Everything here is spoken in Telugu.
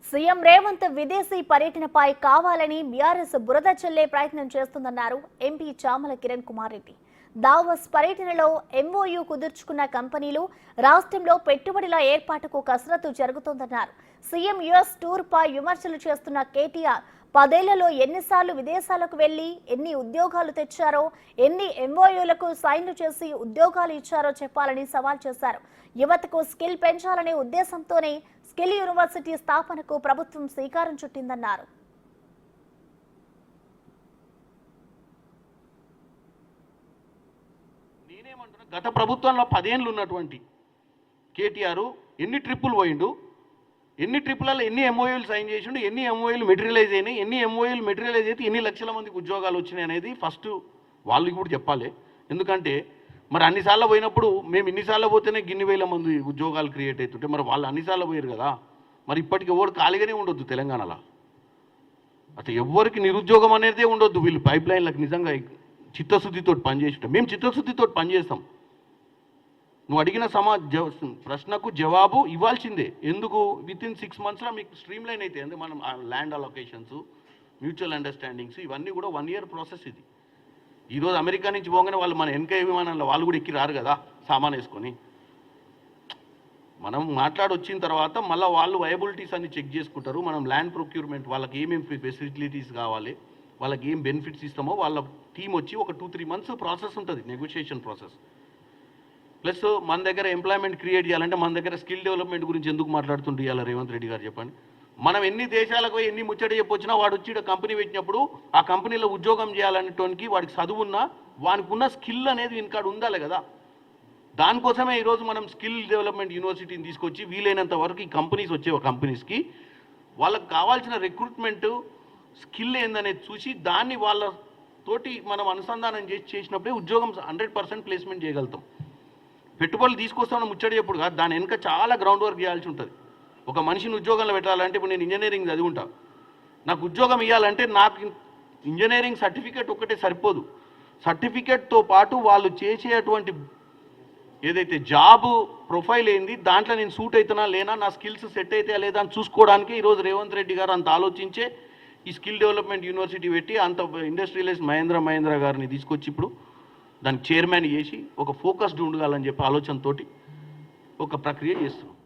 సీఎం రేవంత్ విదేశీ పర్యటనపై కావాలని బీఆర్ఎస్ బురద చల్లే ప్రయత్నం చేస్తుందన్నారు ఎంపీ చామల కిరణ్ కుమార్ రెడ్డి. దావోస్ పర్యటనలో ఎంఓయూ కుదుర్చుకున్న కంపెనీలు రాష్ట్రంలో పెట్టుబడుల ఏర్పాటుకు కసరత్తు జరుగుతోందన్నారు. సీఎం యుఎస్ టూర్ పై విమర్శలు చేస్తున్న కేటీఆర్ 10 ఏళ్లలో ఎన్నిసార్లు విదేశాలకు వెళ్లి ఎన్ని ఉద్యోగాలు తెచ్చారో, ఎన్ని ఎంఓయూలకు సైన్లు చేసి ఉద్యోగాలు ఇచ్చారో చెప్పాలని సవాల్ చేశారు. యువతకు స్కిల్ పెంచాలనే ఉద్దేశంతోనే స్కిల్ యూనివర్సిటీ స్థాపనకు ప్రభుత్వం శ్రీకారం చుట్టిందన్నారు. గత ప్రభుత్వంలో 10 ఏళ్ళు ఉన్నటువంటి కేటీఆర్ ఎన్ని ట్రిప్పులు పోయిండు, ఎన్ని ట్రిప్పులలో ఎన్ని ఎంఓయూలు సైన్ చేసిండు, ఎన్ని ఎంఓయూలు మెటీరియలైజ్ అయినాయి, ఎన్ని ఎంఓయూలు మెటీరియలైజ్ అయితే ఎన్ని లక్షల మందికి ఉద్యోగాలు వచ్చినాయి అనేది ఫస్ట్ వాళ్ళకి కూడా చెప్పాలి. ఎందుకంటే మరి అన్నిసార్లు పోయినప్పుడు మేము ఇన్నిసార్లు పోతేనే గిన్ని వేల మంది ఉద్యోగాలు క్రియేట్ అవుతుంటే మరి వాళ్ళు అన్నిసార్లు పోయారు కదా, మరి ఇప్పటికి ఎవరు ఖాళీగానే ఉండొద్దు తెలంగాణలో. అసలు ఎవరికి నిరుద్యోగం అనేదే ఉండొద్దు. వీళ్ళు పైప్ లైన్లకు నిజంగా చిత్తశుద్ధితో పనిచేస్తుంటాం. మేము చిత్తశుద్ధితో పనిచేస్తాం. నువ్వు అడిగిన ప్రశ్నకు జవాబు ఇవ్వాల్సిందే. ఎందుకు వితిన్ 6 monthsలో మీకు స్ట్రీమ్ లైన్ అయితే అంటే మనం ల్యాండ్ అలొకేషన్స్, మ్యూచువల్ అండర్స్టాండింగ్స్ ఇవన్నీ కూడా 1 year ప్రాసెస్. ఇది ఈరోజు అమెరికా నుంచి పోగానే వాళ్ళు మన వెనక విమానంలో వాళ్ళు కూడా ఎక్కి రారు కదా సామాన్ వేసుకొని. మనం మాట్లాడొచ్చిన తర్వాత మళ్ళీ వాళ్ళు వయబిలిటీస్ అన్ని చెక్ చేసుకుంటారు. మనం ల్యాండ్ ప్రొక్యూర్మెంట్ వాళ్ళకి ఏమేమి ఫెసిలిటీస్ కావాలి, వాళ్ళకి ఏం బెనిఫిట్స్ ఇస్తామో వాళ్ళ టీం వచ్చి ఒక 2-3 months ప్రాసెస్ ఉంటుంది, నెగోషియేషన్ ప్రాసెస్. ప్లస్ మన దగ్గర ఎంప్లాయ్మెంట్ క్రియేట్ చేయాలంటే మన దగ్గర స్కిల్ డెవలప్మెంట్ గురించి ఎందుకు మాట్లాడుతుంటే ఇవాళ రేవంత్ రెడ్డి గారు చెప్పండి. మనం ఎన్ని దేశాలకు పోయి ఎన్ని ముచ్చట చెప్పొచ్చినా వాడు వచ్చి కంపెనీ పెట్టినప్పుడు ఆ కంపెనీలో ఉద్యోగం చేయాలనేటువంటి వాడికి చదువున్నా వానికి ఉన్న స్కిల్ అనేది వీనికాడ ఉండాలి కదా. దానికోసమే ఈరోజు మనం స్కిల్ డెవలప్మెంట్ యూనివర్సిటీని తీసుకొచ్చి వీలైనంత వరకు ఈ కంపెనీస్ వచ్చే కంపెనీస్కి వాళ్ళకి కావాల్సిన రిక్రూట్మెంట్ స్కిల్ ఏందనేది చూసి దాన్ని వాళ్ళతోటి మనం అనుసంధానం చేసినప్పుడే ఉద్యోగం 100% ప్లేస్మెంట్ చేయగలుగుతాం. పెట్టుబడులు తీసుకొస్తామని ముచ్చట చెప్పుడు కాదు, దాని వెనుక చాలా గ్రౌండ్ వర్క్ చేయాల్సి ఉంటుంది. ఒక మనిషిని ఉద్యోగంలో పెట్టాలంటే ఇప్పుడు నేను ఇంజనీరింగ్ చదువుకుంటా, నాకు ఉద్యోగం ఇవ్వాలంటే నాకు ఇంజనీరింగ్ సర్టిఫికేట్ ఒక్కటే సరిపోదు. సర్టిఫికేట్తో పాటు వాళ్ళు చేసేటువంటి ఏదైతే జాబ్ ప్రొఫైల్ ఏంది, దాంట్లో నేను సూట్ అవుతున్నా లేనా, నా స్కిల్స్ సెట్ అయితే లేదా అని చూసుకోవడానికి ఈరోజు రేవంత్ రెడ్డి గారు అంత ఆలోచించే ఈ స్కిల్ డెవలప్మెంట్ యూనివర్సిటీ పెట్టి అంత ఇండస్ట్రియలిస్ట్ మహేంద్ర గారిని తీసుకొచ్చి ఇప్పుడు దానికి చైర్మన్ చేసి ఒక ఫోకస్డ్ ఉండాలని చెప్పి ఆలోచనతోటి ఒక ప్రక్రియ చేస్తున్నాం.